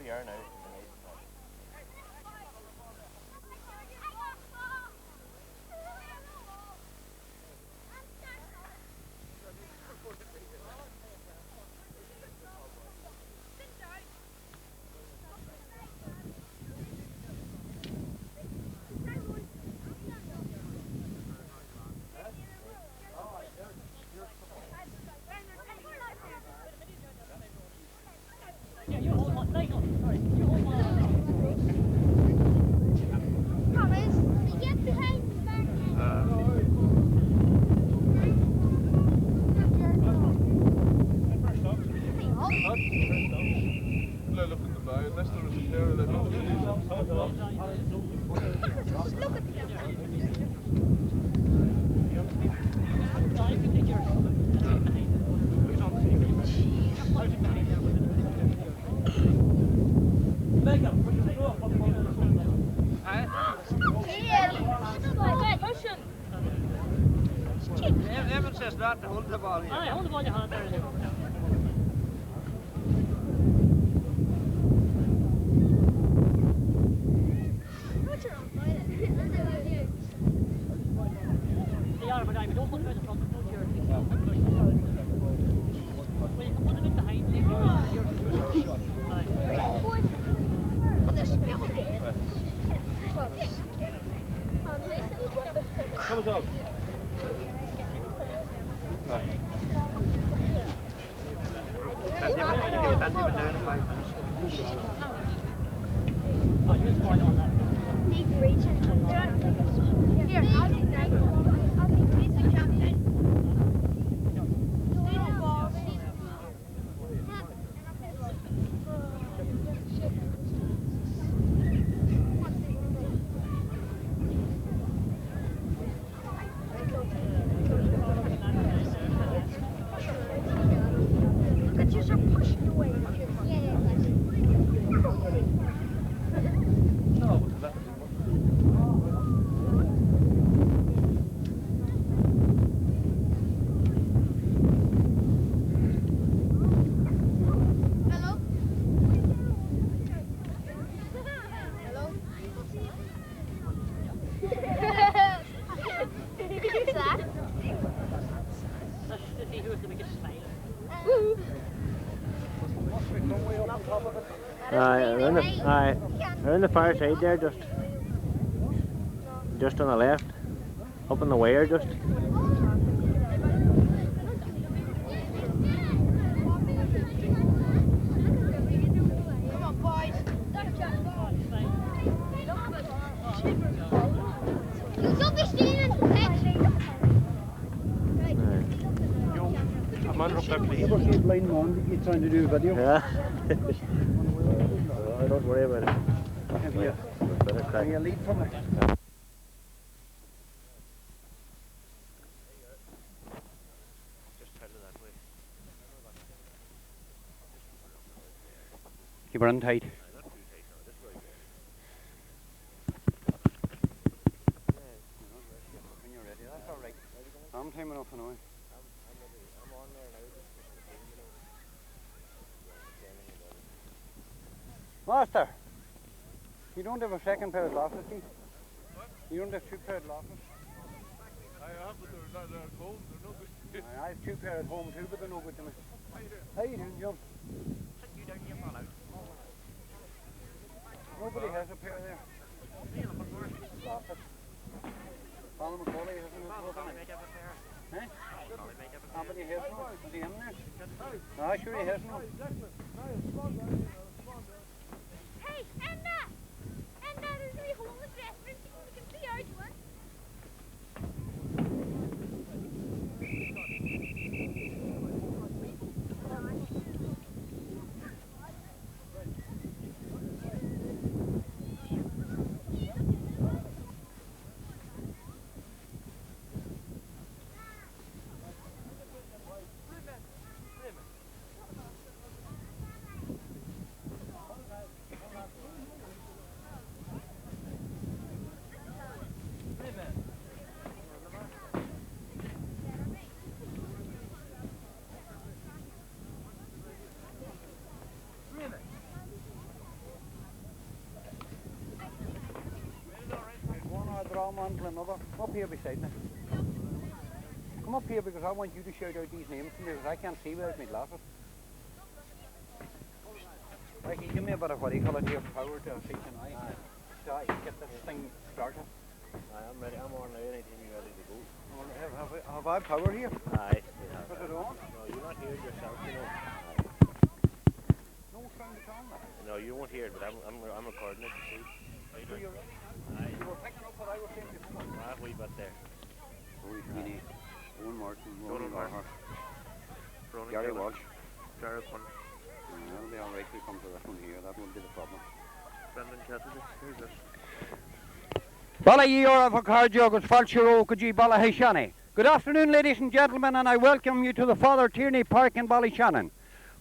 here now. Evan says not to hold the ball here. Aye, hold the ball in your hand there. Yeah, but I don't put it in front of the here. Well, you can put it in behind you. Come on. They're on the far side there, just on the left, up on the wire just. Come on, boys. Don't be stealing. I'm on up there, please. You ever see a blind man you're trying to do a video? Yeah. Don't worry about it. Have you a lead from it? Keep her in tight. When you're ready, that's alright. I'm time enough anyway. Master, you don't have a second pair of glasses, do you? What? You don't have two pair of glasses? I have, but they're cold, they're no good. I have two pair at home too, but they're no good to me. How you doing? How you doing, John? Sit you down here, fall out. Nobody has a pair there. Glasses. Colin McCauley hasn't it? Probably make up a pair. Eh? Probably make up a pair. Somebody has no. Is he in there? No, sure he has no. Hey, Anna! Anna, there's a wee hole in the dressing room. We can see out one. drum on another. Come up here beside me. Come up here because I want you to shout out these names to me because I can't see without my glasses. Mikey, give me a bit of what do you call it here, power to see tonight. So I get this thing started. I'm ready. I'm on now. Anything you're ready to go. Well, have I power here? Aye. Put it on? No, you're not here yourself, you know. No sound at all now. No, you won't hear it, but I'm recording it, you see. So you're right. Aye. You were picking up what I was saying before. A wee bit there. Rory Sweeney, Owen Martin, Donald Martin, Martin. Gary Walsh. Jared Hunt. That'll be alright if we come to this one here. That won't be the problem. Brendan Cassidy. Who's this? Bala for Carjogus, Falchero, Coogee, Ballahishani. Good afternoon, ladies and gentlemen, and I welcome you to the Father Tierney Park in Ballyshannon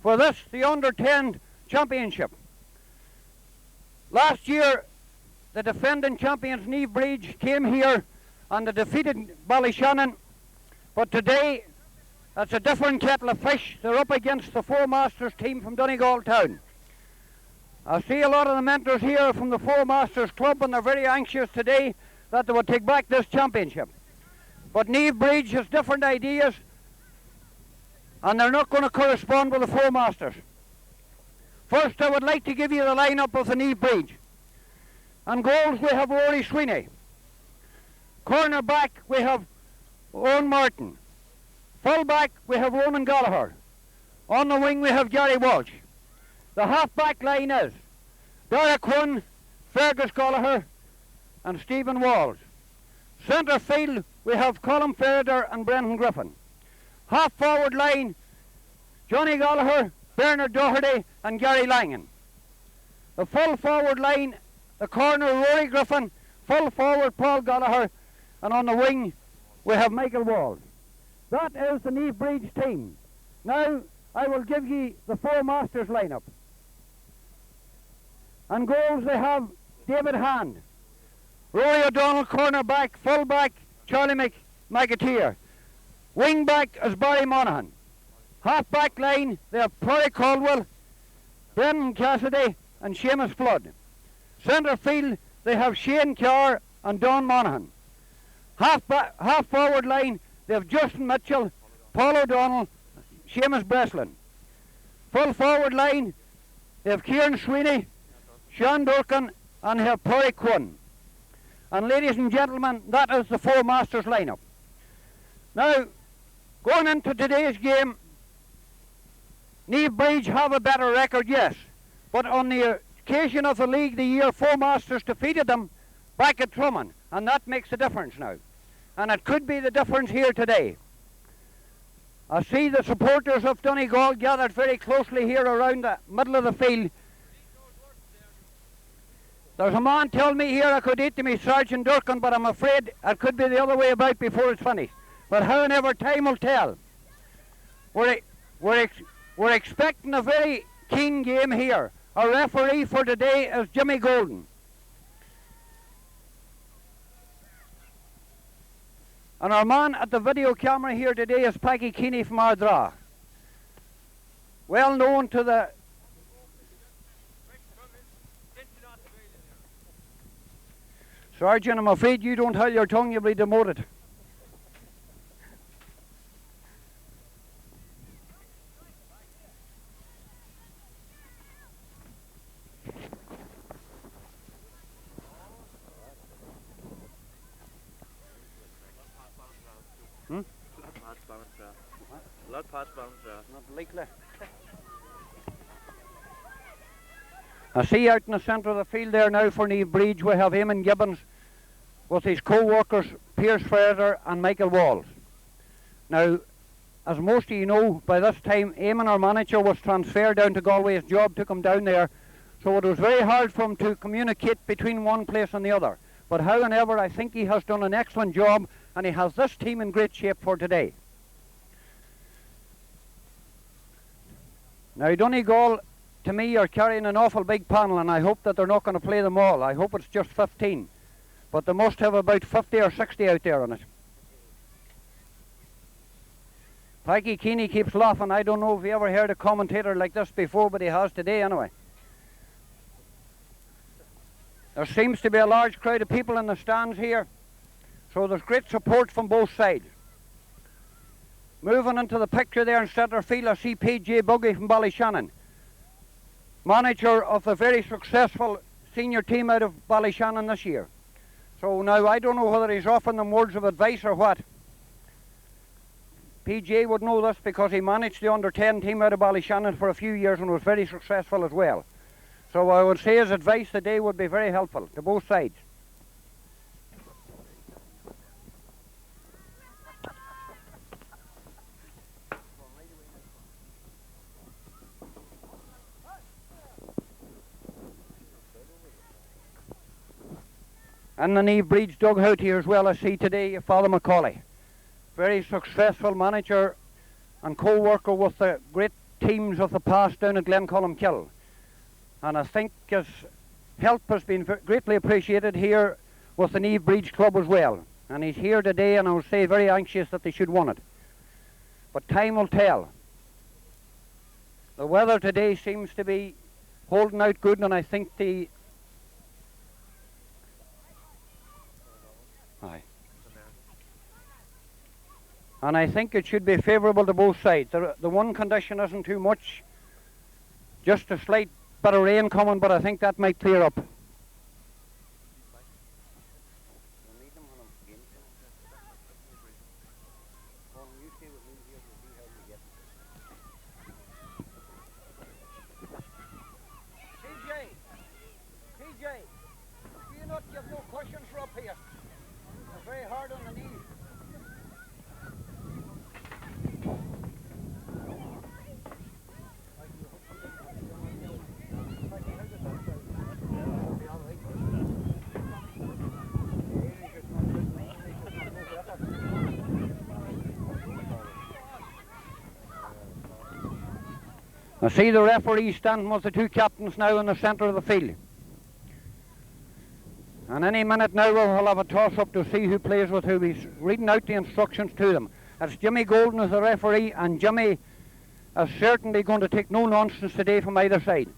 for this, the Under-10 Championship. Last year, the defending champions, Naomh Brid, came here and they defeated Ballyshannon, but today, that's a different kettle of fish. They're up against the Four Masters team from Donegal town. I see a lot of the mentors here from the Four Masters Club, and they're very anxious today that they will take back this championship. But Naomh Brid has different ideas, and they're not going to correspond with the Four Masters. First, I would like to give you the lineup of the Naomh Brid. On goals, we have Rory Sweeney. Corner back, we have Owen Martin. Full back, we have Ronan Gallagher. On the wing, we have Gary Walsh. The half-back line is Derek One, Fergus Gallagher and Stephen Walls. Centre field, we have Colin Ferrider and Brendan Griffin. Half-forward line, Johnny Gallagher, Bernard Doherty and Gary Langan. The full forward line, the corner, Rory Griffin, full forward, Paul Gallagher, and on the wing, we have Michael Walls. That is the Naomh Brid's team. Now, I will give you the Four Masters lineup. On goals they have David Hand, Rory O'Donnell, corner back, full back, Charlie McAteer. Wing back is Barry Monaghan. Half back line they have Perry Caldwell, Brendan Cassidy and Seamus Flood. Centre field they have Shane Carr and Don Monaghan. Half forward line they have Justin Mitchell, Paul O'Donnell, Seamus Breslin. Full forward line they have Kieran Sweeney, Sean Durkin and they have Perry Quinn. And ladies and gentlemen, that is the Four Masters lineup. Now, going into today's game, Naomh Brid have a better record, yes. But on the occasion of the League the year, Four Masters defeated them back at Truman. And that makes a difference now. And it could be the difference here today. I see the supporters of Donegal gathered very closely here around the middle of the field. There's a man telling me here I could eat to me Sergeant Durkin, but I'm afraid it could be the other way about before it's finished. But however, time will tell. We're expecting a very keen game here. Our referee for today is Jimmy Golden. And our man at the video camera here today is Peggy Keeney from Ardra. Well known to the... Sergeant, I'm afraid you don't hold your tongue, you'll be demoted. Not likely. I see out in the centre of the field there now for Naomh Brid we have Eamon Gibbons with his co-workers Pierce Ferrider and Michael Walls. Now, as most of you know, by this time Eamon, our manager, was transferred down to Galway. His job took him down there, so it was very hard for him to communicate between one place and the other. But however, I think he has done an excellent job and he has this team in great shape for today. Now, Donegal, to me, are carrying an awful big panel, and I hope that they're not going to play them all. I hope it's just 15. But they must have about 50 or 60 out there on it. Pikey Keeney keeps laughing. I don't know if he ever heard a commentator like this before, but he has today anyway. There seems to be a large crowd of people in the stands here. So there's great support from both sides. Moving into the picture there in centre field, I see PJ Buggy from Ballyshannon, manager of the very successful senior team out of Ballyshannon this year. So now I don't know whether he's offering them words of advice or what. PJ would know this because he managed the under-10 team out of Ballyshannon for a few years and was very successful as well. So I would say his advice today would be very helpful to both sides. And the Naomh Brid's dugout here as well, I see today Father Macaulay. Very successful manager and co-worker with the great teams of the past down at Glencolmkill. And I think his help has been greatly appreciated here with the Naomh Brid's club as well. And he's here today, and I would say very anxious that they should win it. But time will tell. The weather today seems to be holding out good, and I think the... Aye. And I think it should be favourable to both sides. The one condition isn't too much, just a slight bit of rain coming, but I think that might clear up. PJ, do you not give no questions for up here? They're very hard on the knees. I see the referee standing with the two captains now in the centre of the field. And any minute now we'll have a toss-up to see who plays with who. He's reading out the instructions to them. It's Jimmy Golden as the referee, and Jimmy is certainly going to take no nonsense today from either side.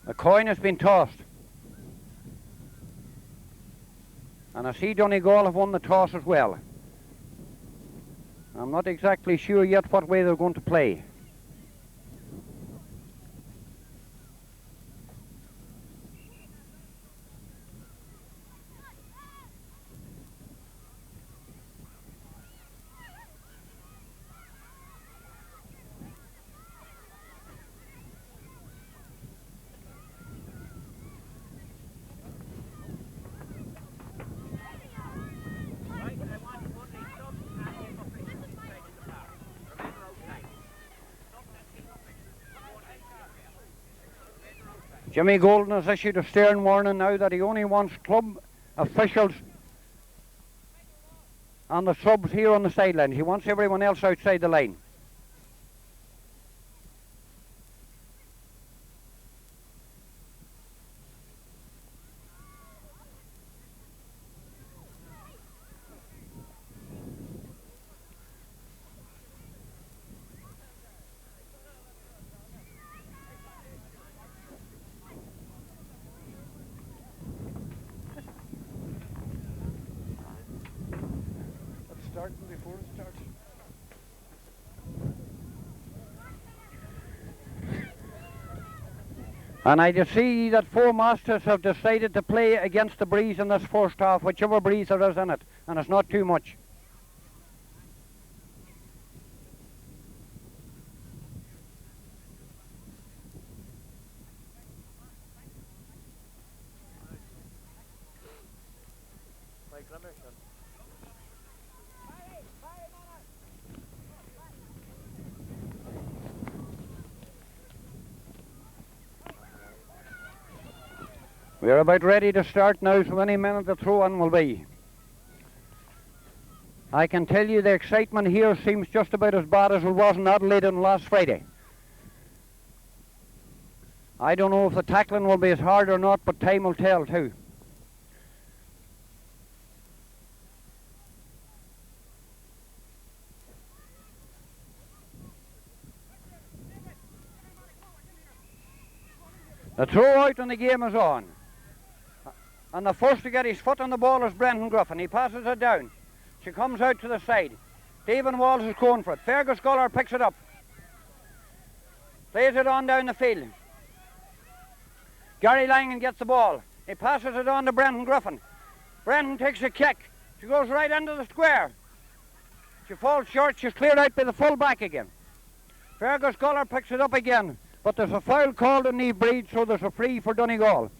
The coin has been tossed. And I see Donegal have won the toss as well. I'm not exactly sure yet what way they're going to play. Jimmy Golden has issued a stern warning now that he only wants club officials and the subs here on the sidelines. He wants everyone else outside the line. Starting before it starts. And I just see that four masters have decided to play against the breeze in this first half, whichever breeze there is in it, and it's not too much. We're about ready to start now, so any minute the throw-in will be. I can tell you the excitement here seems just about as bad as it was in Adelaide on last Friday. I don't know if the tackling will be as hard or not, but time will tell too. The throw out and the game is on. And the first to get his foot on the ball is Brendan Gruffin. He passes it down. She comes out to the side. Stephen Walls is going for it. Fergus Sculler picks it up. Plays it on down the field. Gary Langan gets the ball. He passes it on to Brendan Gruffin. Brendan takes a kick. She goes right into the square. She falls short. She's cleared out by the full back again. Fergus Sculler picks it up again. But there's a foul called on Naomh Brid, so there's a free for Donegal.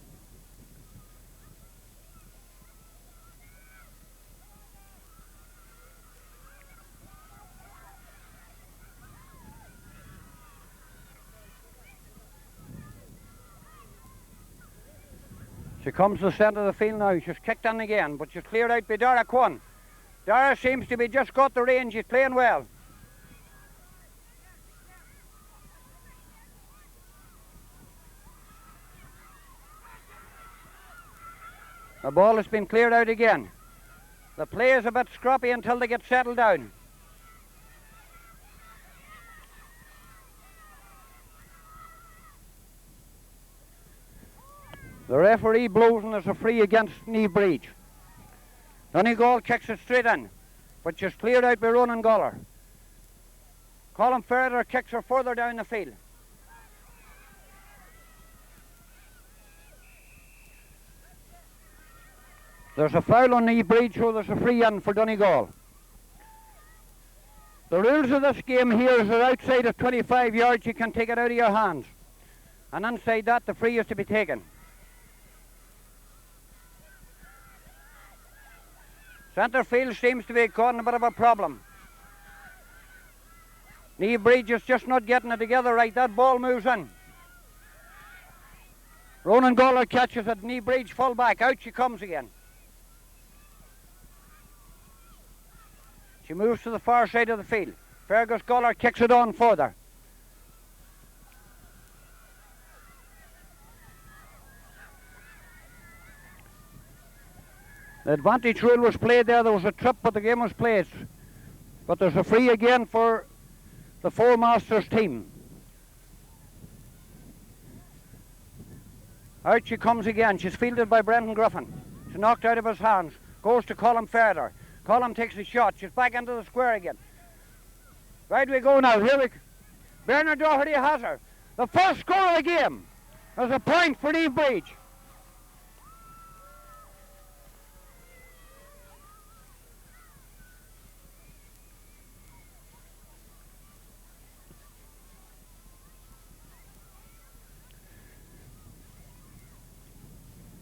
She comes to the centre of the field now. She's kicked on again, but she's cleared out by Dara Quinn. Dara seems to be just got the range. She's playing well. The ball has been cleared out again. The play is a bit scrappy until they get settled down. The referee blows and there's a free against Naomh Brid. Donegal kicks it straight in, but just cleared out by Ronan Goller. Colin Ferrer kicks her further down the field. There's a foul on Naomh Brid, so there's a free in for Donegal. The rules of this game here is that outside of 25 yards you can take it out of your hands. And inside that the free is to be taken. Centre field seems to be causing a bit of a problem. Naomh Brid is just not getting it together right. That ball moves in. Ronan Goller catches it. Naomh Brid's full back. Out she comes again. She moves to the far side of the field. Fergus Goller kicks it on further. The advantage rule was played there. There was a trip, but the game was played. But there's a free again for the Four Masters team. Out she comes again. She's fielded by Brendan Gruffin. She's knocked out of his hands. Goes to Colin Ferrer. Colin takes a shot. She's back into the square again. Right we go now. Here we go. Bernard Doherty has her. The first score of the game. There's a point for Naomh Brid.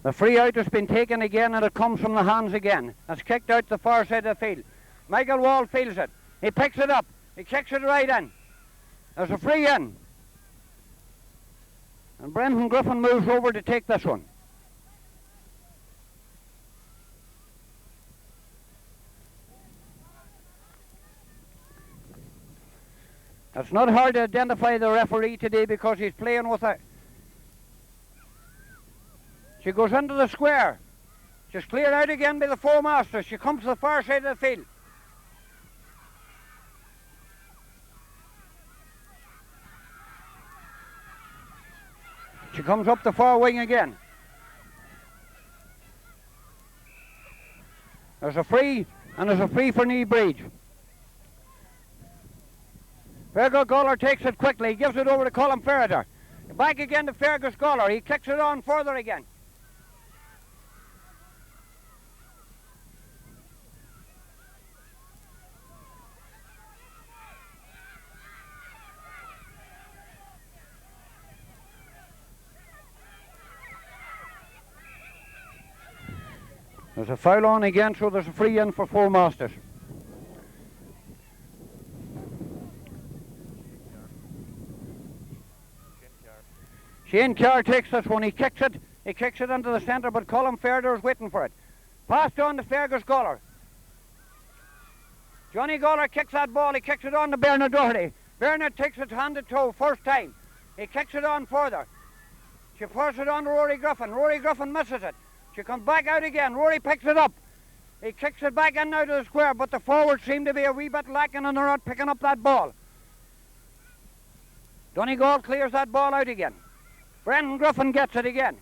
The free out has been taken again and it comes from the hands again. It's kicked out the far side of the field. Michael Wall feels it. He picks it up. He kicks it right in. There's a free in. And Brendan Gruffin moves over to take this one. It's not hard to identify the referee today because he's playing with a... She goes into the square. She's cleared out again by the Four Masters. She comes to the far side of the field. She comes up the far wing again. There's a free, and there's a free for Naomh Brid. Fergus Goller takes it quickly. He gives it over to Colin Ferrer. Back again to Fergus Goller. He kicks it on further again. There's a foul on again, so there's a free in for Four Masters. Shane Carr takes this one. He kicks it into the centre, but Colin Ferrer is waiting for it. Passed on to Fergus Goller. Johnny Goller kicks that ball. He kicks it on to Bernard Doherty. Bernard takes it hand to toe, first time. He kicks it on further. She passes it on to Rory Gruffin. Rory Gruffin misses it. She comes back out again. Rory picks it up. He kicks it back in now to the square, but the forwards seem to be a wee bit lacking and they're not picking up that ball. Donegal clears that ball out again. Brendan Griffin gets it again.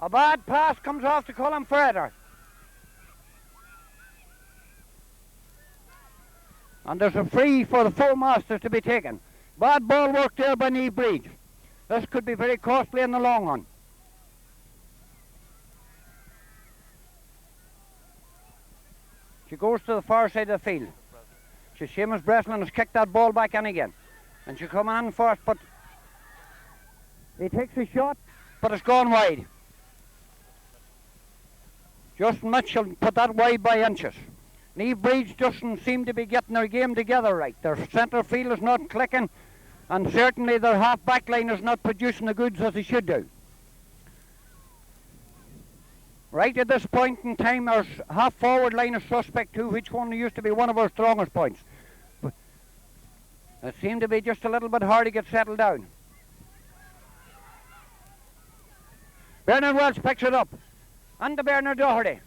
A bad pass comes off to Colin Ferrer. And there's a free for the Four Masters to be taken. Bad ball work there by Naomh Brid. This could be very costly in the long run. She goes to the far side of the field. Seamus Breslin has kicked that ball back in again. And she come in first, but he takes a shot, but it's gone wide. Justin Mitchell put that wide by inches. Naomh Brid doesn't seem to be getting their game together right. Their centre field is not clicking, and certainly their half back line is not producing the goods as they should do. Right at this point in time, our half forward line is suspect too, which one used to be one of our strongest points. But it seemed to be just a little bit hard to get settled down. Bernard Welch picks it up. And to Bernard Doherty.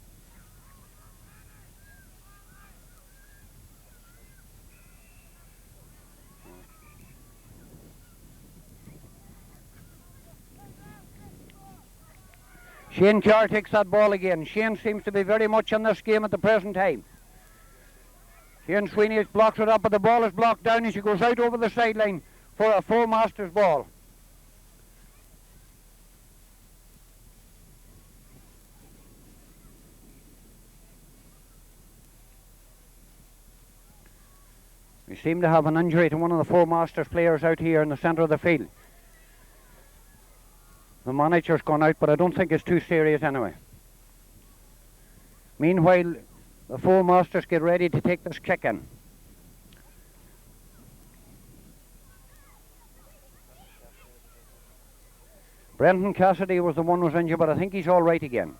Shane Carr takes that ball again. Shane seems to be very much in this game at the present time. Shane Sweeney blocks it up, but the ball is blocked down and she goes out over the sideline for a Four Masters ball. We seem to have an injury to one of the Four Masters players out here in the centre of the field. The manager's gone out, but I don't think it's too serious anyway. Meanwhile, the Four Masters get ready to take this kick in. Brendan Cassidy was the one who was injured, but I think he's all right again.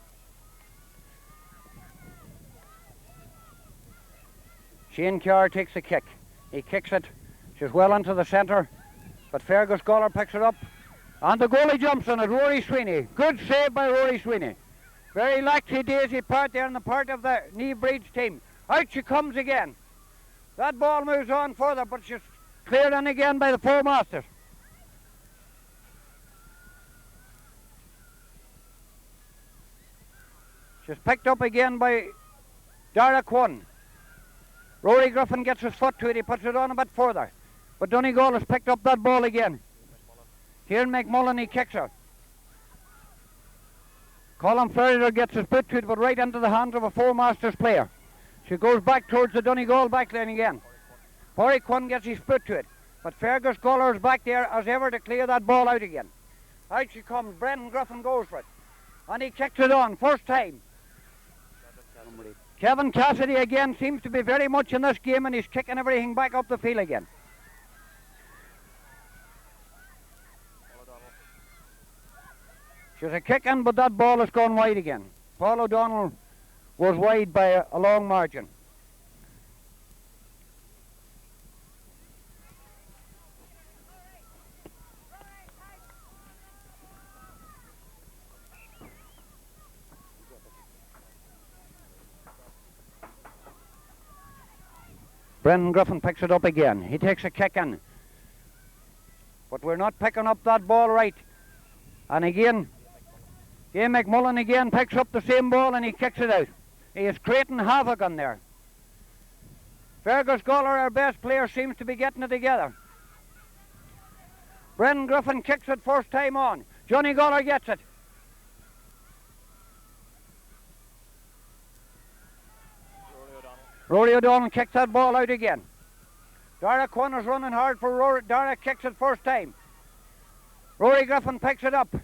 Shane Carr takes the kick. He kicks it. She's well into the centre, but Fergus Goller picks it up. And the goalie jumps on it, Rory Sweeney. Good save by Rory Sweeney. Very lackadaisy part there on the part of the Naomh Brid's team. Out she comes again. That ball moves on further, but she's cleared in again by the Four Masters. She's picked up again by Dara Quinn. Rory Griffin gets his foot to it, he puts it on a bit further. But Donegal has picked up that ball again. Kieran McMullen, he kicks her. Colin Ferrer gets his boot to it, but right into the hands of a Four Masters player. She goes back towards the Donegal backline again. Porry Quinn gets his foot to it, but Fergus Goller is back there as ever to clear that ball out again. Out she comes, Brendan Griffin goes for it. And he kicks it on, first time. Kevin Cassidy again seems to be very much in this game, and he's kicking everything back up the field again. She's a kick in, but that ball has gone wide again. Paul O'Donnell was wide by a long margin. Brendan Griffin picks it up again. He takes a kick in. But we're not picking up that ball right. And again, Ian McMullen again picks up the same ball and he kicks it out. He is creating havoc on there. Fergus Goller, our best player, seems to be getting it together. Brendan Griffin kicks it first time on. Johnny Goller gets it. Rory O'Donnell kicks that ball out again. Dara Quinn is running hard for Rory. Dara kicks it first time. Rory Griffin picks it up.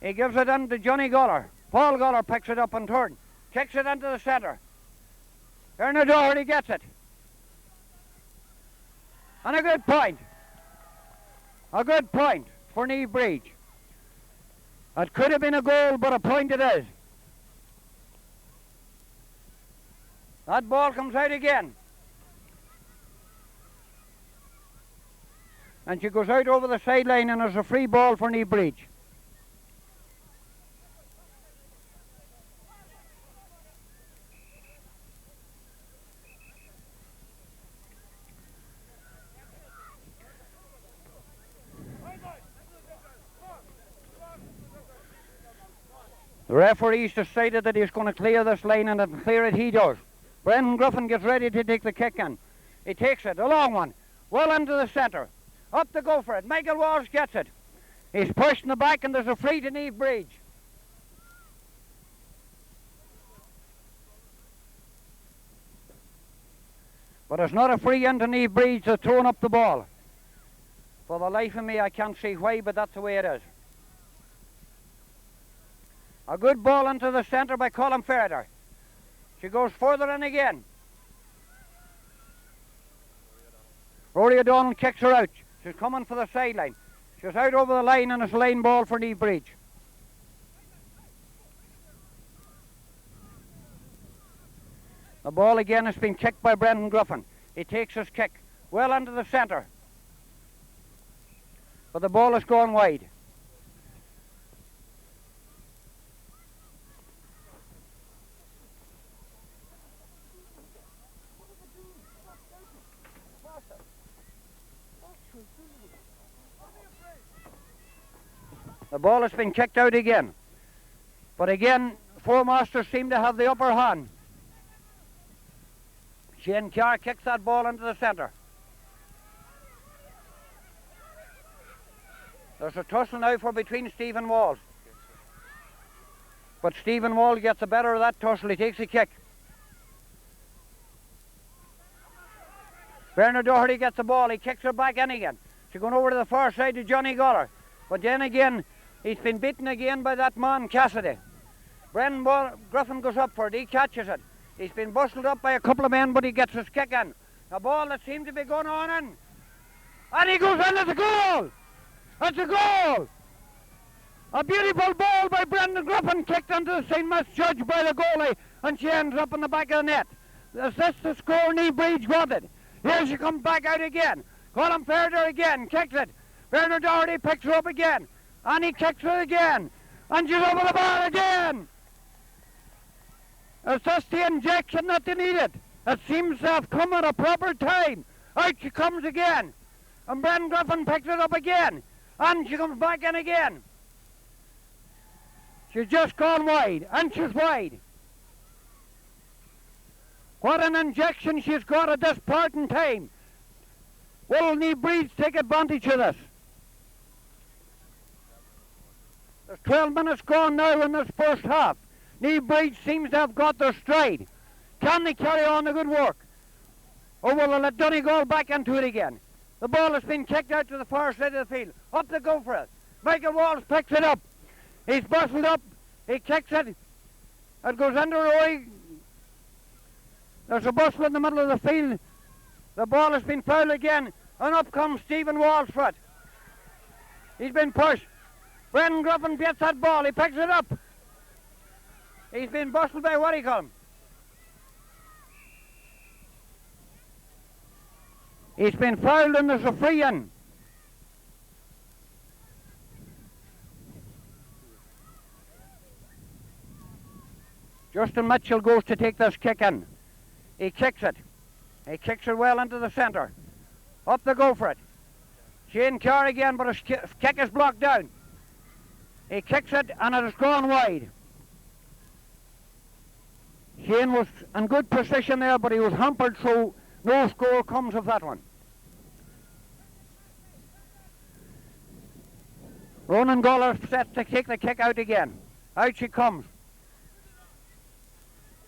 He gives it in to Johnny Goller. Paul Goller picks it up in turn. Kicks it into the centre. Bernard Doherty gets it. And a good point. A good point for Naomh Brid. It could have been a goal, but a point it is. That ball comes out again. And she goes out over the sideline, and there's a free ball for Naomh Brid. The referee's decided that he's going to clear this line, and clear it he does. Brendan Gruffin gets ready to take the kick in. He takes it, a long one, well into the centre. Up to go for it. Michael Walsh gets it. He's pushed in the back, and there's a free to Naomh Brid. But it's not a free into Naomh Brid, so throwing up the ball. For the life of me, I can't see why, but that's the way it is. A good ball into the centre by Colin Ferreter. She goes further in again. Rory O'Donnell kicks her out. She's coming for the sideline. She's out over the line, and it's a line ball for Naomh Brid. The ball again has been kicked by Brendan Gruffin. He takes his kick well into the centre. But the ball has gone wide. The ball has been kicked out again. But again, Four Masters seem to have the upper hand. Shane Carr kicks that ball into the centre. There's a tussle now for between Stephen Walls. But Stephen Wall gets the better of that tussle. He takes a kick. Bernard Doherty gets the ball. He kicks her back in again. She's going over to the far side to Johnny Goller. But then again, he's been beaten again by that man Cassidy. Brendan Gruffin goes up for it. He catches it. He's been bustled up by a couple of men, but he gets his kick in. A ball that seemed to be going on in. And he goes in. It's a goal! It's a goal! A beautiful ball by Brendan Gruffin, kicked into the same misjudged by the goalie, and she ends up in the back of the net. Is this the score? Naomh Brid got it. Here she comes back out again. Colin Ferreter again, kicks it. Bernard Doherty picks her up again. And he kicks her again. And she's over the bar again. Is this the injection that they needed? It seems to have come at a proper time. Out she comes again. And Brendan Gruffin picks it up again. And she comes back in again. She's just gone wide. And she's wide. What an injection she's got at this part in time. Will Naomh Brid take advantage of this? There's 12 minutes gone now in this first half. Naomh Brid seems to have got their stride. Can they carry on the good work? Or will they let Donegal back into it again? The ball has been kicked out to the far side of the field. Up they go for it. Michael Walsh picks it up. He's bustled up. He kicks it. It goes under Roy. There's a bustle in the middle of the field. The ball has been fouled again. And up comes Stephen Walsh for it. He's been pushed. Brendan Gruffin gets that ball. He picks it up. He's been bustled by what do you call him? He's been fouled and there's a free in. Justin Mitchell goes to take this kick in. He kicks it. He kicks it well into the centre. Up they go for it. Shane Carr again, but his kick is blocked down. He kicks it and it has gone wide. Shane was in good position there, but he was hampered, so no score comes of that one. Ronan Goller set to take the kick out again. Out she comes.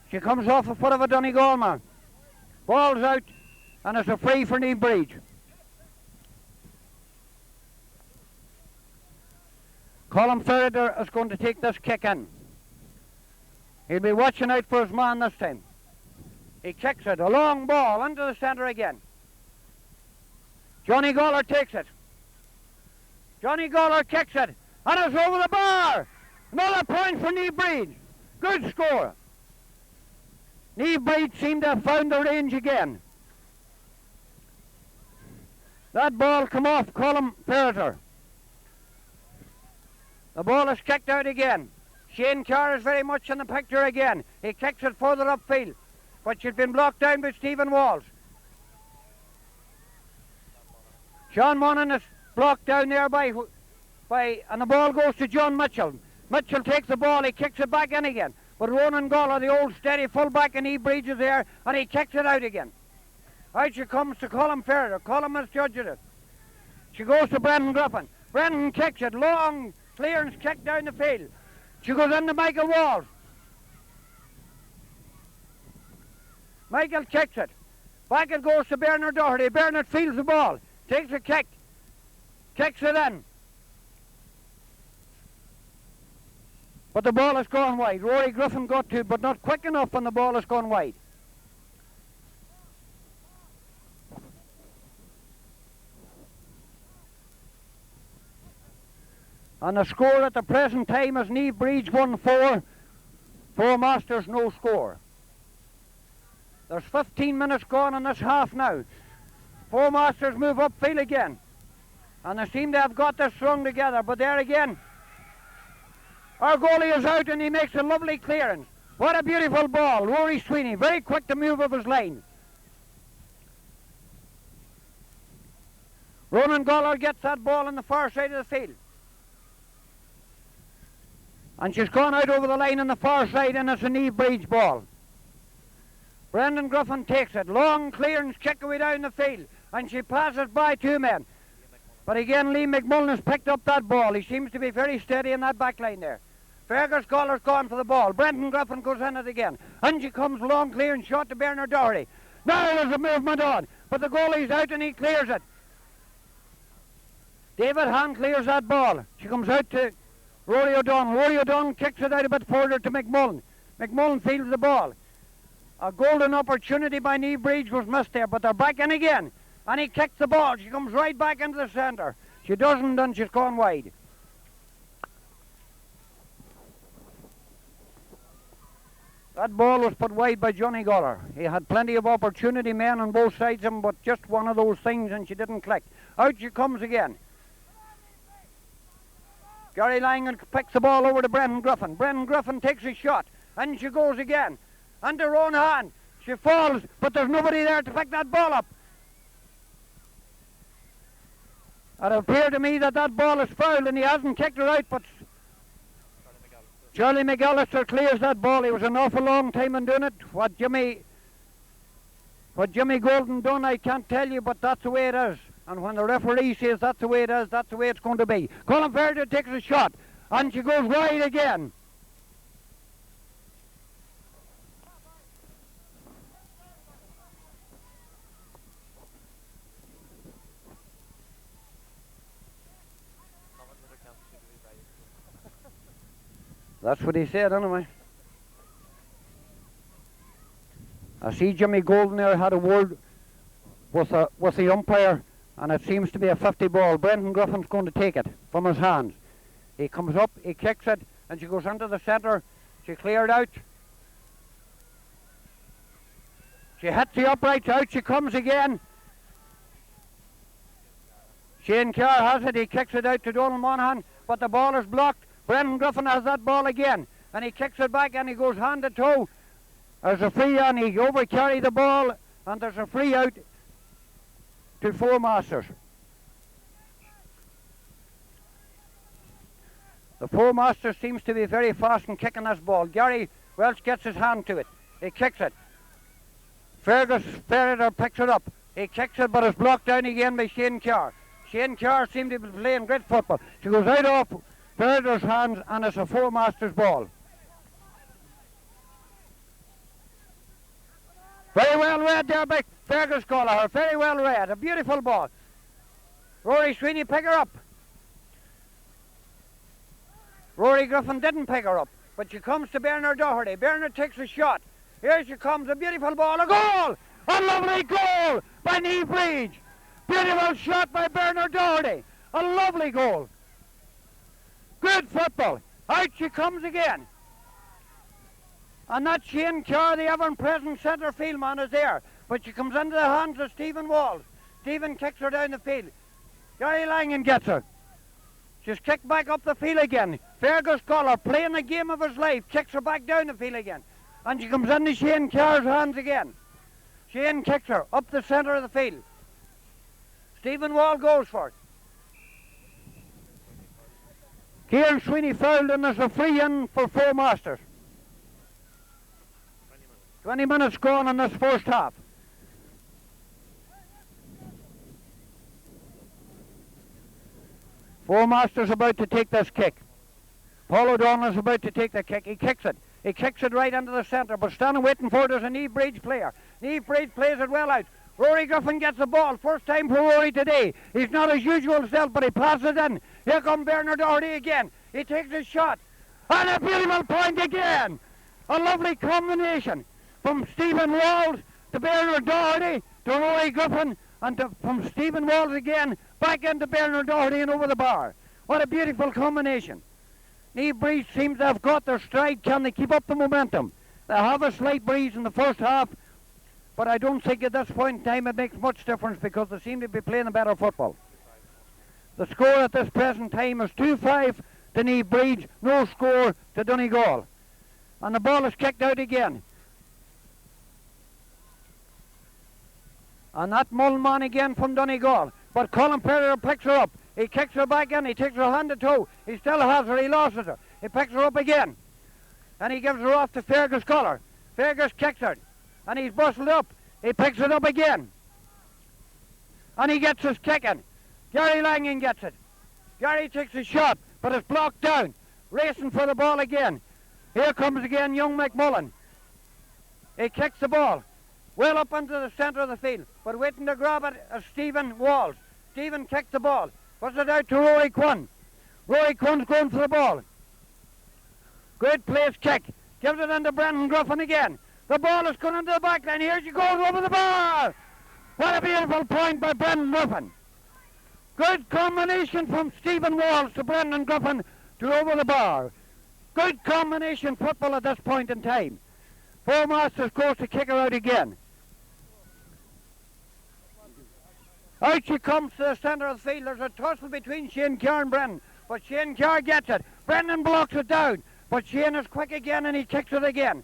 She comes off the foot of a Donegal man. Ball's out, and it's a free for Naomh Brid. Colin Ferreter is going to take this kick in. He'll be watching out for his man this time. He kicks it, a long ball, into the centre again. Johnny Goller takes it. Johnny Goller kicks it, and it's over the bar. Another point for Naomh Brid. Good score. Naomh Brid seemed to have found the range again. That ball come off Colin Ferreter. The ball is kicked out again. Shane Carr is very much in the picture again. He kicks it further upfield, but she's been blocked down by Stephen Walls. Sean Monaghan is blocked down there by and the ball goes to John Mitchell. Mitchell takes the ball, he kicks it back in again. But Ronan Gawler, the old steady full-back, and he breaches there, and he kicks it out again. Out she comes to Colin Ferrer. Colin has judged it. She goes to Brendan Griffin. Brendan kicks it, long clearance kick down the field. She goes into Michael Walsh. Michael kicks it. Back it goes to Bernard Doherty. Bernard feels the ball, takes a kick, kicks it in. But the ball has gone wide. Rory Griffin got to it, but not quick enough, and the ball has gone wide. And the score at the present time is Naomh Brid 1-4, Four Masters no score. There's 15 minutes gone in this half now. Four Masters move upfield again. And they seem to have got this strung together, but there again, our goalie is out and he makes a lovely clearance. What a beautiful ball. Rory Sweeney, very quick to move up his line. Ronan Gawler gets that ball on the far side of the field. And she's gone out over the line on the far side, and it's a Naomh Brid ball. Brendan Griffin takes it. Long clearance kick away down the field. And she passes by two men. But again, Lee McMullen has picked up that ball. He seems to be very steady in that back line there. Fergus Gawler's gone for the ball. Brendan Griffin goes in it again. And she comes long clearance shot to Bernard Doherty. Now there's a movement on. But the goalie's out and he clears it. David Hahn clears that ball. She comes out to Rory O'Donnell. Rory O'Donnell kicks it out a bit further to McMullen. McMullen fields the ball. A golden opportunity by Naomh Brid was missed there, but they're back in again. And he kicks the ball. She comes right back into the centre. She doesn't, and she's gone wide. That ball was put wide by Johnny Gawler. He had plenty of opportunity, men on both sides of him, but just one of those things, and she didn't click. Out she comes again. Gary Langan picks the ball over to Brendan Griffin. Brendan Griffin takes a shot, and she goes again. Under her own hand. She falls, but there's nobody there to pick that ball up. It appeared to me that that ball is fouled, and he hasn't kicked her out, but Charlie McAllister clears that ball. He was an awful long time in doing it. What Jimmy Golden done, I can't tell you, but that's the way it is. And when the referee says that's the way it is, that's the way it's going to be. Colin Ferrer takes a shot, and she goes wide again. That's what he said anyway. I see Jimmy Golden there had a word with the umpire, and it seems to be a 50 ball. Brendan Griffin's going to take it from his hands. He comes up, he kicks it, and she goes into the centre. She cleared out. She hits the uprights out, she comes again. Shane Carr has it, he kicks it out to Donald Monaghan, but the ball is blocked. Brendan Griffin has that ball again, and he kicks it back, and he goes hand to toe. There's a free, and he over-carried the ball, and there's a free out to Four Masters. The Four Masters seems to be very fast in kicking this ball. Gary Welch gets his hand to it. He kicks it. Fergus Ferreter picks it up. He kicks it, but it's blocked down again by Shane Carr. Shane Carr seemed to be playing great football. She goes out off Ferreter's hands, and it's a Four Masters ball. Very well read there by Fergus Gallagher. Very well read. A beautiful ball. Rory Sweeney pick her up. Rory Griffin didn't pick her up, but she comes to Bernard Doherty. Bernard takes a shot. Here she comes, a beautiful ball, a goal! A lovely goal by Naomh Brid. Beautiful shot by Bernard Doherty. A lovely goal. Good football. Out she comes again. And that Shane Carr, the ever-present centre field man, is there. But she comes into the hands of Stephen Walls. Stephen kicks her down the field. Gary Langan gets her. She's kicked back up the field again. Fergus Gawler, playing the game of his life, kicks her back down the field again. And she comes into Shane Carr's hands again. Shane kicks her up the centre of the field. Stephen Wall goes for it. Kieran Sweeney fouled and there's a free in for Four Masters. 20 minutes gone in this first half. Four Masters about to take this kick. Paul O'Donnell is about to take the kick. He kicks it. He kicks it right into the centre, but standing waiting for it is a Naomh Brid player. Naomh Brid plays it well out. Rory Griffin gets the ball. First time for Rory today. He's not his usual self, but he passes it in. Here comes Bernard Doherty again. He takes his shot. And a beautiful point again. A lovely combination from Stephen Walls to Bernard Doherty to Rory Griffin, and from Stephen Walls again back into Bernard Doherty and over the bar. What a beautiful combination. Naomh Brid seems to have got their stride. Can they keep up the momentum? They have a slight breeze in the first half, but I don't think at this point in time it makes much difference because they seem to be playing a better football. The score at this present time is 2-5 to Naomh Brid, no score to Donegal. And the ball is kicked out again. And that Mulman again from Donegal. But Colin Perrier picks her up. He kicks her back in. He takes her hand to toe. He still has her. He loses her. He picks her up again. And he gives her off to Fergus Collar. Fergus kicks her. And he's bustled up. He picks it up again. And he gets his kicking. Gary Langan gets it. Gary takes a shot, but it's blocked down. Racing for the ball again. Here comes again young McMullen. He kicks the ball well up into the centre of the field, but waiting to grab it is Stephen Walls. Stephen kicks the ball. Puts it out to Rory Quinn. Rory Quinn's going for the ball. Good place kick. Gives it into Brendan Griffin again. The ball is going into the back line. Here she goes over the bar. What a beautiful point by Brendan Griffin. Good combination from Stephen Walls to Brendan Griffin to over the bar. Good combination football at this point in time. Four Masters goes to kick her out again. Out she comes to the centre of the field. There's a tussle between Shane Kerr and Brendan, but Shane Kerr gets it. Brendan blocks it down, but Shane is quick again and he kicks it again.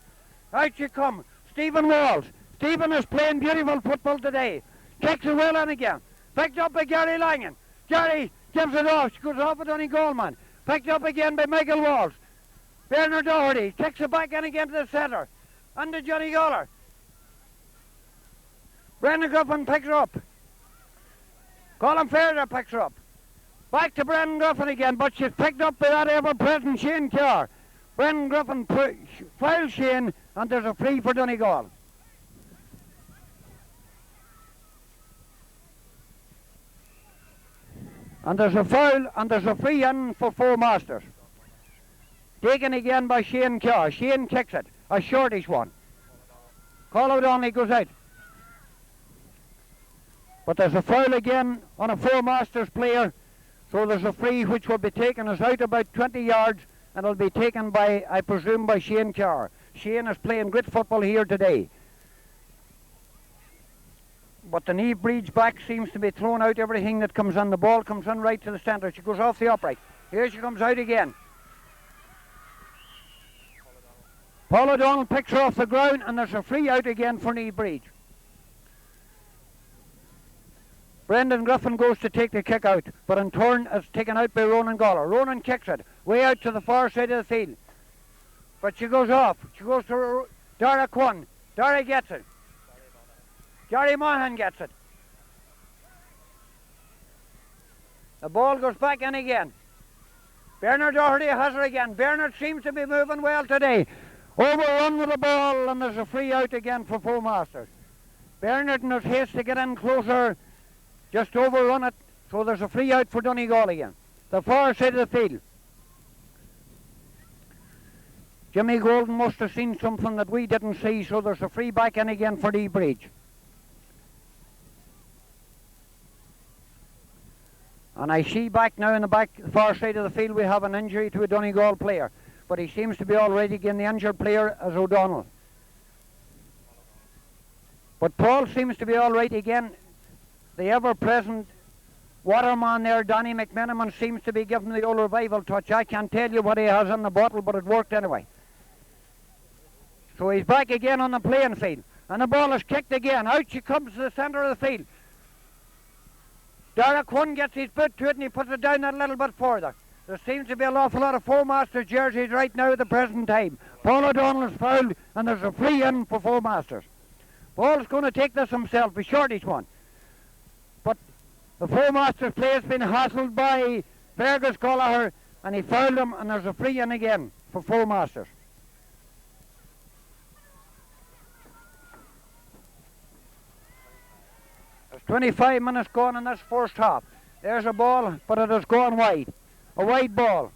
Out she comes. Stephen Walls. Stephen is playing beautiful football today. Kicks it well in again. Picked up by Gary Langan. Gary gives it off. She goes off with Donegal man. Picked up again by Michael Walls. Bernard Doherty kicks it back in again to the centre. Under Johnny Goller. Brendan Griffin picks her up. Colin Ferrier picks her up. Back to Brendan Griffin again, but she's picked up by that ever-present Shane Kerr. Brendan Griffin fouls Shane, and there's a free for Donegal. And there's a foul, and there's a free in for Four Masters. Taken again by Shane Kerr. Shane kicks it, a shortish one. Paul O'Donnell goes out. But there's a foul again on a Four Masters player, so there's a free which will be taken as out about 20 yards, and it'll be taken by, I presume, by Shane Kerr. Shane is playing great football here today. But the Naomh Brid's back seems to be throwing out everything that comes in. The ball comes in right to the centre. She goes off the upright. Here she comes out again. Paul O'Donnell picks her off the ground, and there's a free out again for Naomh Brid. Brendan Griffin goes to take the kick out, but in turn it's taken out by Ronan Goller. Ronan kicks it way out to the far side of the field. But she goes off. She goes to Dara Quinn. Dara gets it. Gary Mohan gets it. The ball goes back in again. Bernard Doherty has her again. Bernard seems to be moving well today. Overrun with the ball, and there's a free out again for Four Masters. Bernard in his haste to get in closer just overrun it, so there's a free out for Donegal again. The far side of the field. Jimmy Golden must have seen something that we didn't see, so there's a free back in again for Naomh Brid. And I see back now in the back, far side of the field, we have an injury to a Donegal player. But he seems to be all right again. The injured player is O'Donnell. But Paul seems to be all right again. The ever-present waterman there, Danny McMenamin, seems to be giving the old revival touch. I can't tell you what he has in the bottle, but it worked anyway. So he's back again on the playing field. And the ball is kicked again. Out she comes to the centre of the field. Dara Quinn gets his boot to it and he puts it down that little bit further. There seems to be an awful lot of Four-Masters jerseys right now at the present time. Paul O'Donnell is fouled, and there's a free in for Four-Masters. Paul's going to take this himself, a shortish one. But the Four-Masters player's been hassled by Fergus Gallagher, and he fouled him, and there's a free in again for Four-Masters. There's 25 minutes gone in this first half. There's a ball, but it has gone wide. A wide ball.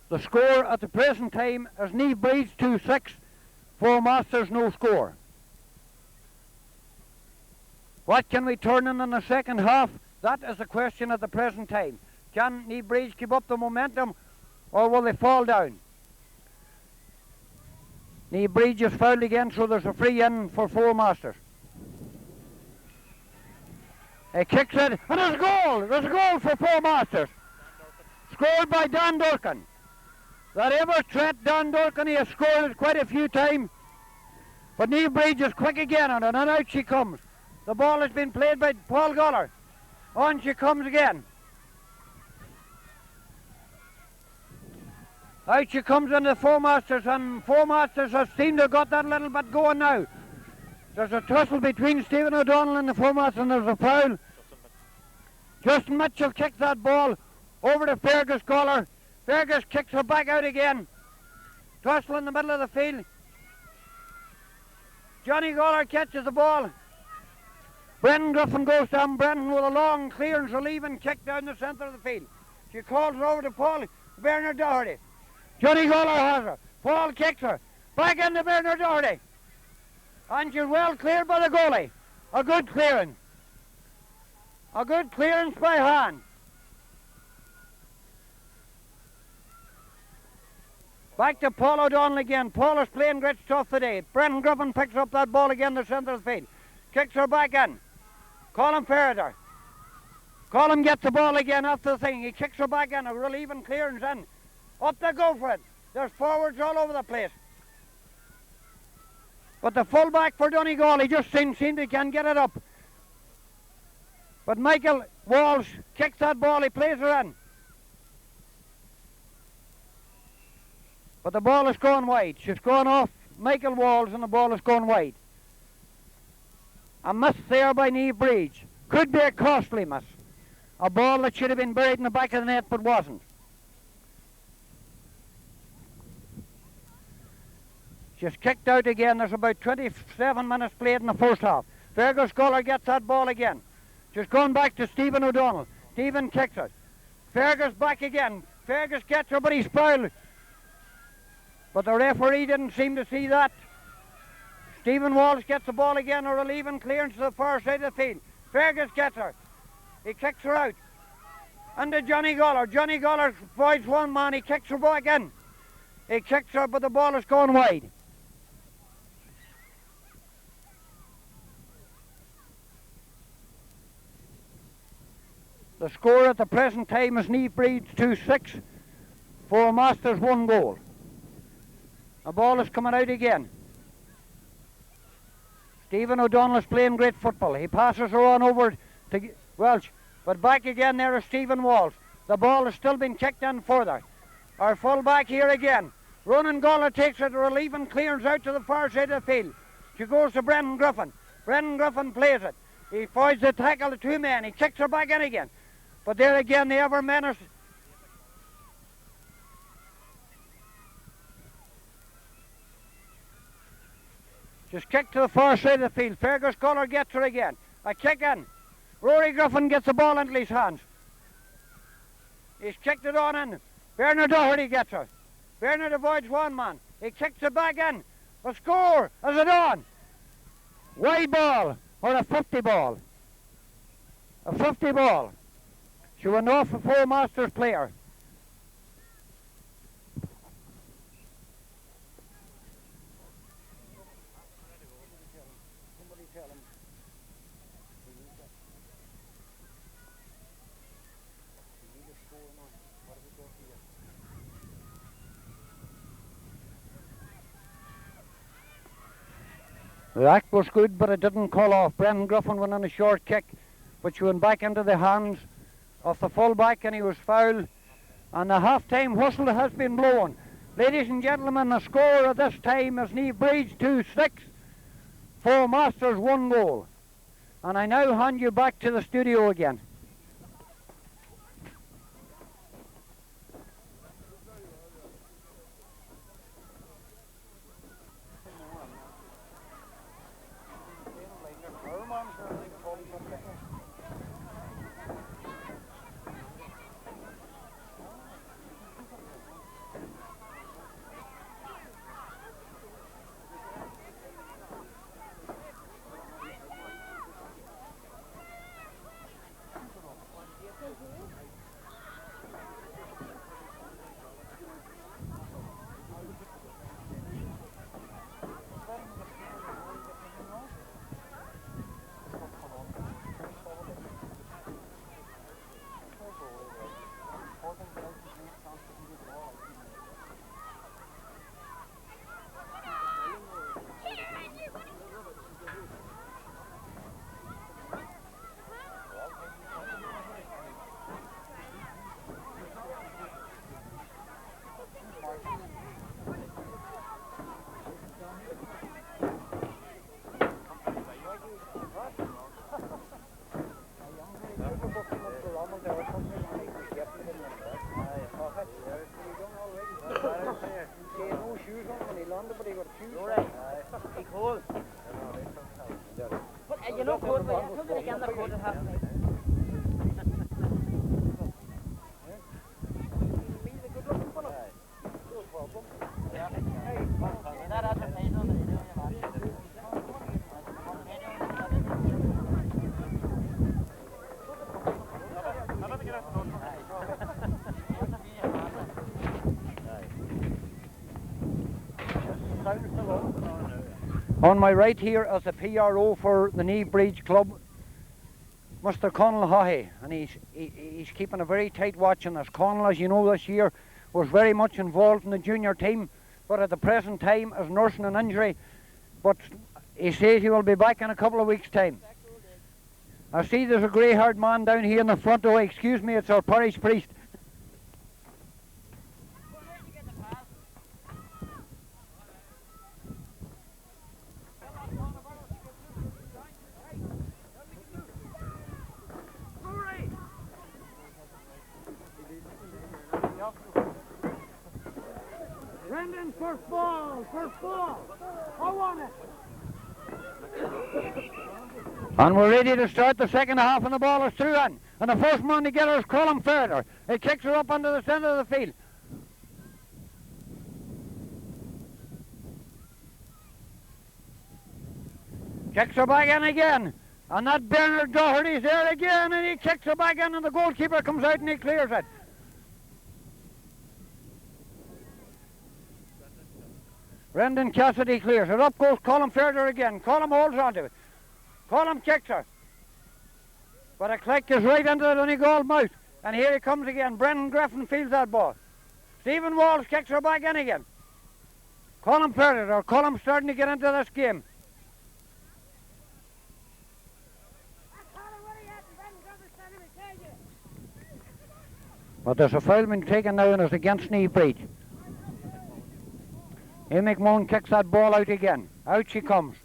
The score at the present time is Naomh Brid 2-6, Four-Masters no score. What can we turn in the second half? That is the question at the present time. Can Naomh Brid keep up the momentum, or will they fall down? Naomh Brid just fouled again, so there's a free in for Four-Masters. He kicks it, and there's a goal! There's a goal for Four-Masters. Scored by Dan Durkin. That ever threat Dan Durkin, he has scored it quite a few times. But Naomh Brid is quick again on it, and out she comes. The ball has been played by Paul Gallagher. On she comes again. Out she comes into Four-Masters, and Four-Masters have seemed to have got that little bit going now. There's a tussle between Stephen O'Donnell and the Four-Masters, and there's a foul. Justin Mitchell kicks that ball over to Fergus Gallagher. Fergus kicks her back out again. Tussle in the middle of the field. Johnny Gallagher catches the ball. Brendan Griffin goes down. Brendan with a long clearance, relieving kick down the centre of the field. She calls her over to Paul Bernard Doherty. Johnny Gallagher has her. Paul kicks her. Back into Bernard Doherty. And she's well cleared by the goalie. A good clearance. A good clearance by hand. Back to Paul O'Donnell again. Paul is playing great stuff today. Brendan Griffin picks up that ball again in the centre of the field. Kicks her back in. Colin Ferreter. Colin gets the ball again after the thing. He kicks her back in. A relieving clearance in. Up they go for it. There's forwards all over the place. But the fullback for Donegal, he just seems he can get it up. But Michael Walsh kicks that ball. He plays her in. But the ball has gone wide. She's gone off Michael Walsh, and the ball has gone wide. A miss there by Naomh Brid. Could be a costly miss. A ball that should have been buried in the back of the net, but wasn't. She's kicked out again. There's about 27 minutes played in the first half. Fergus Gallagher gets that ball again. She's gone back to Stephen O'Donnell. Stephen kicks it. Fergus back again. Fergus gets her, but he's fouled. But the referee didn't seem to see that. Stephen Walsh gets the ball again, a relieving clearance to the far side of the field. Fergus gets her. He kicks her out. Under Johnny Gallagher. Johnny Gallagher avoids one man. He kicks her back in. He kicks her, but the ball has gone wide. The score at the present time is Naomh Brid 2-6, Four-Masters 1 goal. The ball is coming out again. Stephen O'Donnell is playing great football. He passes her on over to Welsh, but back again there is Stephen Walsh. The ball has still been kicked in further. Our full back here again. Ronan Gallagher takes it, relieving clearance out to the far side of the field. She goes to Brendan Griffin. Brendan Griffin plays it. He avoids the tackle of two men. He kicks her back in again. But there again, the ever menace. Just kicked to the far side of the field. Fergus Gallagher gets her again. A kick in. Rory Griffin gets the ball into his hands. He's kicked it on in. Bernard Doherty gets her. Bernard avoids one man. He kicks it back in. A score. Is it on? Wide ball or a 50 ball? A 50 ball. She went off a Four-Masters player. The act was good, but it didn't call off. Brendan Griffin went on a short kick, but she went back into the hands of the full-back, and he was fouled. And the half-time whistle has been blown. Ladies and gentlemen, the score at this time is Naomh Brid 2-6, Four Masters 1 goal. And I now hand you back to the studio again. You know, court, but I took it again, the court at half time. On my right here is the PRO for the Naomh Brid Club, Mr. Conal Haughey, and he's keeping a very tight watch on this. Conal, as you know, this year was very much involved in the junior team, but at the present time is nursing an injury, but he says he will be back in a couple of weeks' time. I see there's a grey-haired man down here in the front. Oh, excuse me, it's our parish priest. Brendan, first ball. I want it. And we're ready to start the second half, and the ball is through in. And the first man to get her is Colin Further. He kicks her up onto the centre of the field. Kicks her back in again. And that Bernard Doherty's there again, and he kicks her back in, and the goalkeeper comes out and he clears it. Brendan Cassidy clears it. Up goes Colin Further again. Colin holds on to it. Colin kicks her. But a click is right into the Donegal mouth. And here he comes again. Brendan Griffin fields that ball. Stephen Walsh kicks her back in again. Colin Further, or Colin starting to get into this game. But there's a foul been taken now, and it's against Naomh Brid. McMahon kicks that ball out again. Out she comes.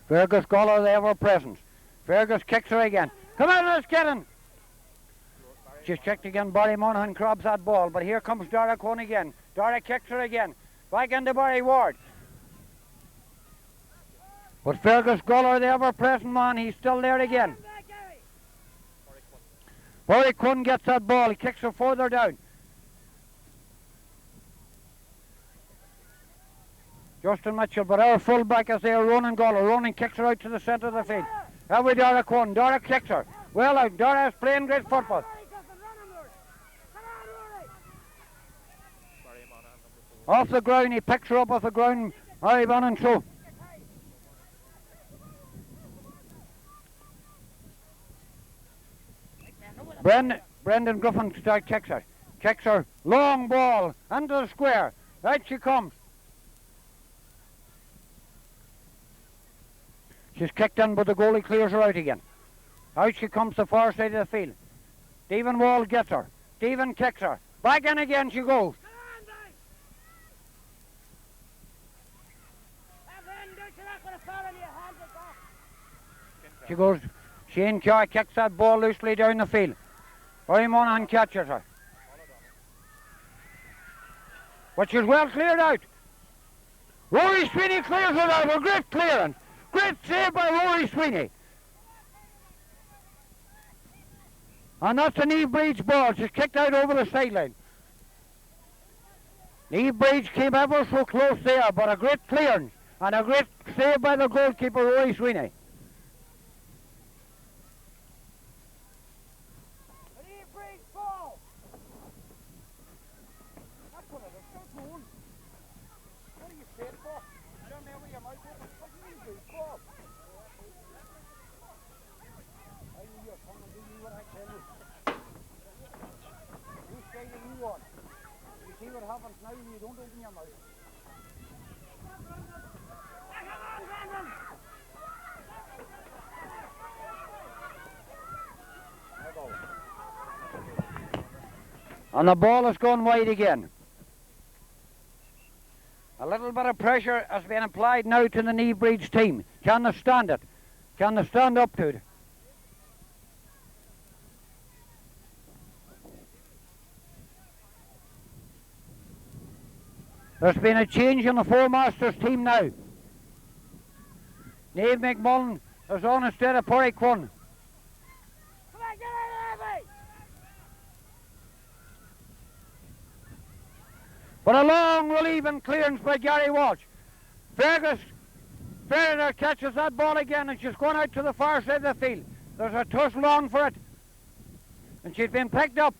Fergus Goller, the ever-present. Fergus kicks her again. Come on, let's get in. She's checked again. Barry Monaghan crabs that ball, but here comes Dara Cohn again. Dara kicks her again. Back into Barry Ward. But Fergus Goller, the ever-present man, he's still there again. Barry Cohn gets that ball. He kicks her further down. Justin Mitchell, but our full-back is there, Ronan Goller. Ronan kicks her out to the centre of the field. Have we Dara Cohn. Dara kicks her. Well out. Dara is playing great football. Off the ground, he picks her up off the ground. Harry Bannon through. Brendan Griffin kicks her. Kicks her. Long ball into the square. Right she comes. She's kicked in, but the goalie clears her out again. Out she comes the far side of the field. Stephen Wall gets her. Stephen kicks her. Back in again she goes. She goes. Shane Carr kicks that ball loosely down the field. Barry Monaghan catches her. But she's well cleared out. Rory Sweeney clears it out. A great clearance. Great save by Rory Sweeney. And that's the Naomh Brid's ball. She's kicked out over the sideline. Naomh Brid came ever so close there, but a great clearance and a great save by the goalkeeper, Rory Sweeney. See what happens now when you don't open your mouth. And the ball has gone wide again. A little bit of pressure has been applied now to the Naomh Brid's team. Can they stand it? Can they stand up to it? There's been a change in the Four Masters team now. Naomh McMullen is on instead of Porrick One. But a long relieving clearance by Gary Walsh. Fergus Ferreter catches that ball again and she's gone out to the far side of the field. There's a tussle on for it. And she's been picked up.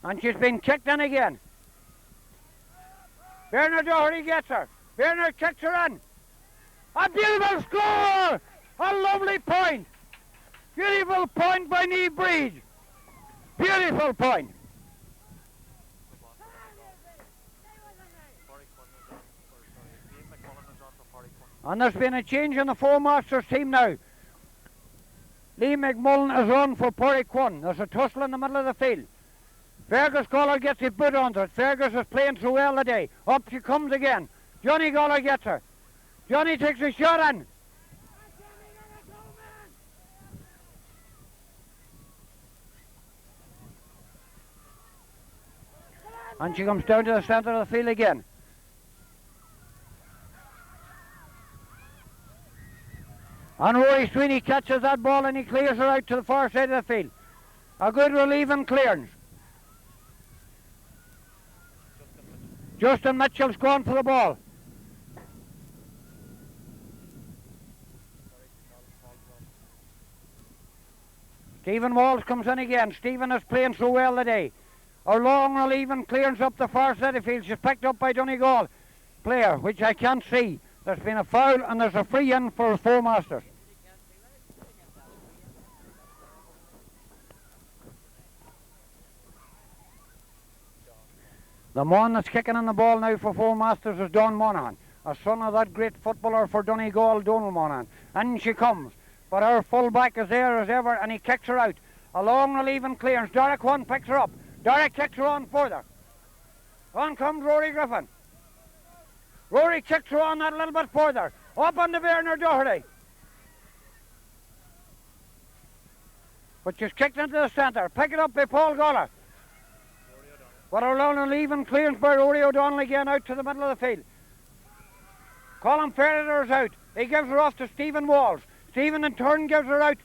And she's been kicked in again. Bernard Doherty gets her. Bernard kicks her in. A beautiful score! A lovely point. Beautiful point by Naomh Brid. Beautiful point. And there's been a change in the Four Masters team now. Liam McMullen is on for Porrick One. There's a tussle in the middle of the field. Fergus Goller gets his boot onto it. Fergus is playing so well today. Up she comes again. Johnny Goller gets her. Johnny takes a shot in. And she comes down to the centre of the field again. And Rory Sweeney catches that ball and he clears her out to the far side of the field. A good relieving clearance. Justin Mitchell's gone for the ball. Stephen Walsh comes in again. Stephen is playing so well today. A long relieving clearance up the far side of the field. She's picked up by Donegal player, which I can't see. There's been a foul and there's a free in for Four Masters. The man that's kicking in the ball now for Four Masters is Don Monaghan, a son of that great footballer for Donegal, Donald Monaghan. In she comes, but her full-back is there as ever and he kicks her out. A long relieving clearance. Derek One picks her up. Derek kicks her on further. On comes Rory Griffin. Rory kicks her on that a little bit further. Up on the Bernard Doherty. But she's kicked into the centre. Pick it up by Paul Goller. But a long relieving clearance by Rory O'Donnell again out to the middle of the field. Colin Ferreter is out. He gives her off to Stephen Walsh. Stephen in turn gives her out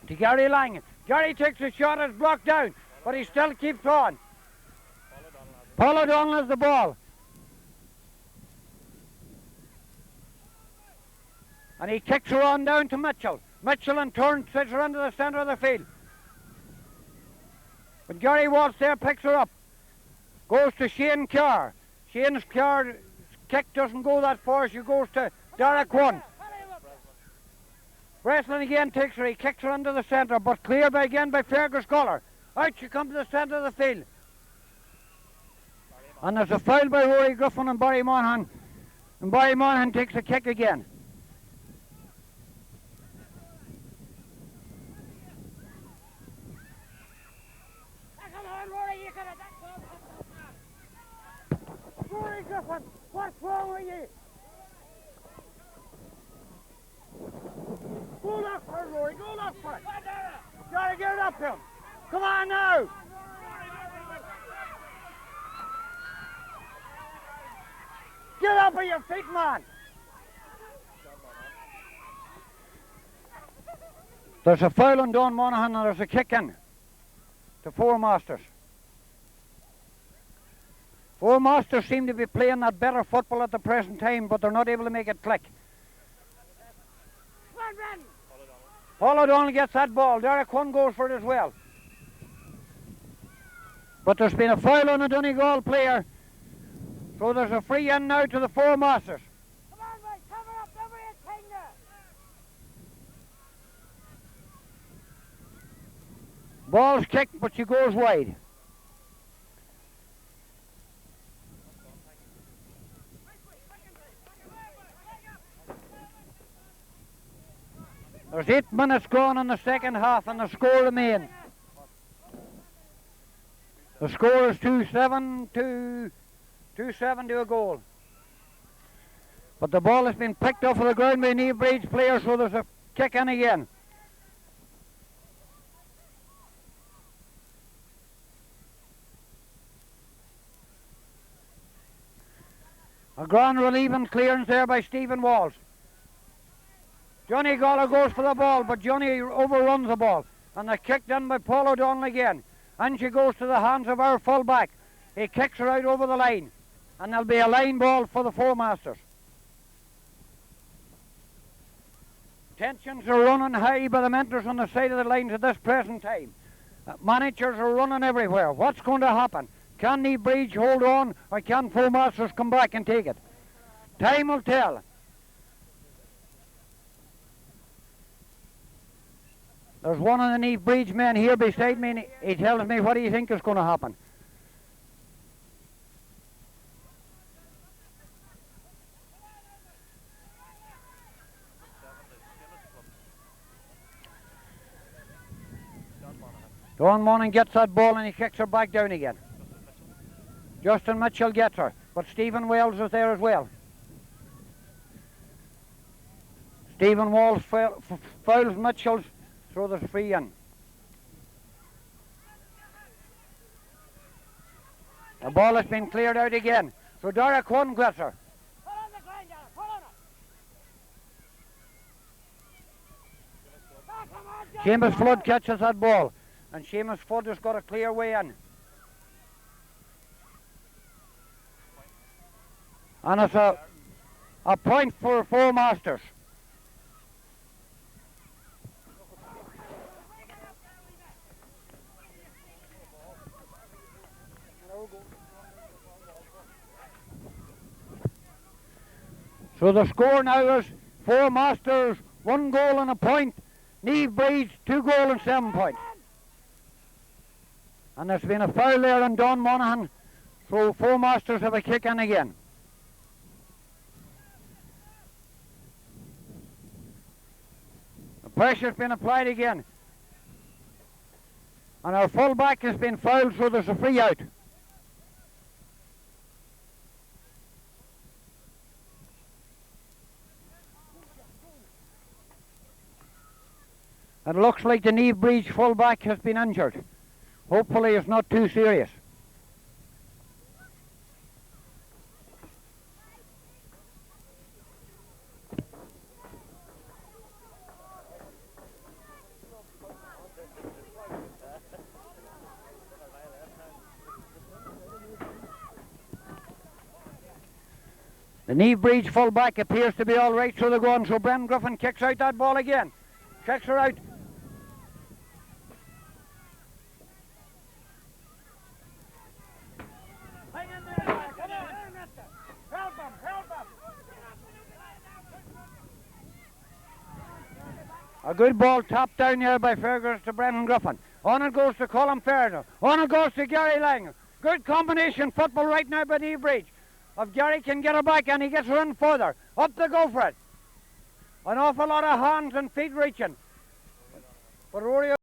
to Gary Lang. Gary takes a shot, it's blocked down, but he still keeps on. Paul O'Donnell has the ball. And he kicks her on down to Mitchell. Mitchell in turn sets her into the centre of the field. But Gary Walsh there picks her up. Goes to Shane Carr. Shane's Carr's kick doesn't go that far. She goes to Derek One. Breslin again takes her. He kicks her into the centre, but cleared again by Fergus Goller. Out she comes to the centre of the field. And there's a foul by Rory Griffin and Barry Monaghan. And Barry Monaghan takes a kick again. What's wrong with you? Go look for it, Rory. Go look for it. Gotta get it up to him. Come on now. Get up on your feet, man. There's a foul on Don Monaghan and there's a kick in to Four Masters. Four Masters seem to be playing that better football at the present time, but they're not able to make it click. Paul O'Donnell gets that ball. Derek One goes for it as well. But there's been a foul on a Donegal player, so there's a free in now to the Four Masters. Come on, mate, cover up everything there. Ball's kicked, but she goes wide. There's 8 minutes gone in the second half and the score remains. The score is 2-7 to a goal. But the ball has been picked off of the ground by Naomh Brid's player, so there's a kick in again. A grand relieving clearance there by Stephen Walsh. Johnny Goller goes for the ball, but Johnny overruns the ball. And the kick done by Paul O'Donnell again. And she goes to the hands of our full-back. He kicks her out over the line. And there'll be a line ball for the Four Masters. Tensions are running high by the mentors on the side of the lines at this present time. Managers are running everywhere. What's going to happen? Can Naomh Brid hold on, or can Four Masters come back and take it? Time will tell. There's one of the Naomh Brid's men here beside me, and he tells me what do you think is going to happen. Don Monaghan gets that ball and he kicks her back down again. Justin Mitchell gets her, but Stephen Wells is there as well. Stephen Wells fouls Mitchell's, so there's free in. The ball has been cleared out again, so Derek One gets her. Pull on the ground, Derek, pull on it. Come on, Seamus Flood catches that ball, and Seamus Flood has got a clear way in. And it's a point for Four Masters. So the score now is Four Masters, 1 goal and a point. Naomh Brid's 2 goals and 7 points. And there's been a foul there on Don Monaghan, so Four Masters have a kick in again. The pressure's been applied again. And our full back has been fouled, so there's a free out. It looks like the Naomh Brid's full back has been injured. Hopefully it's not too serious. The Naomh Brid's full back appears to be all right, so they're going. So Brendan Griffin kicks out that ball again. Kicks her out. Hang in there, Derek, come on. Help him, help him. A good ball tapped down here by Fergus to Brendan Griffin. On it goes to Colin Fairno. On it goes to Gary Lang. Good combination football right now by Naomh Brid. If Gary can get her back and he gets her in further, up to go for it. An awful lot of hands and feet reaching. But Rory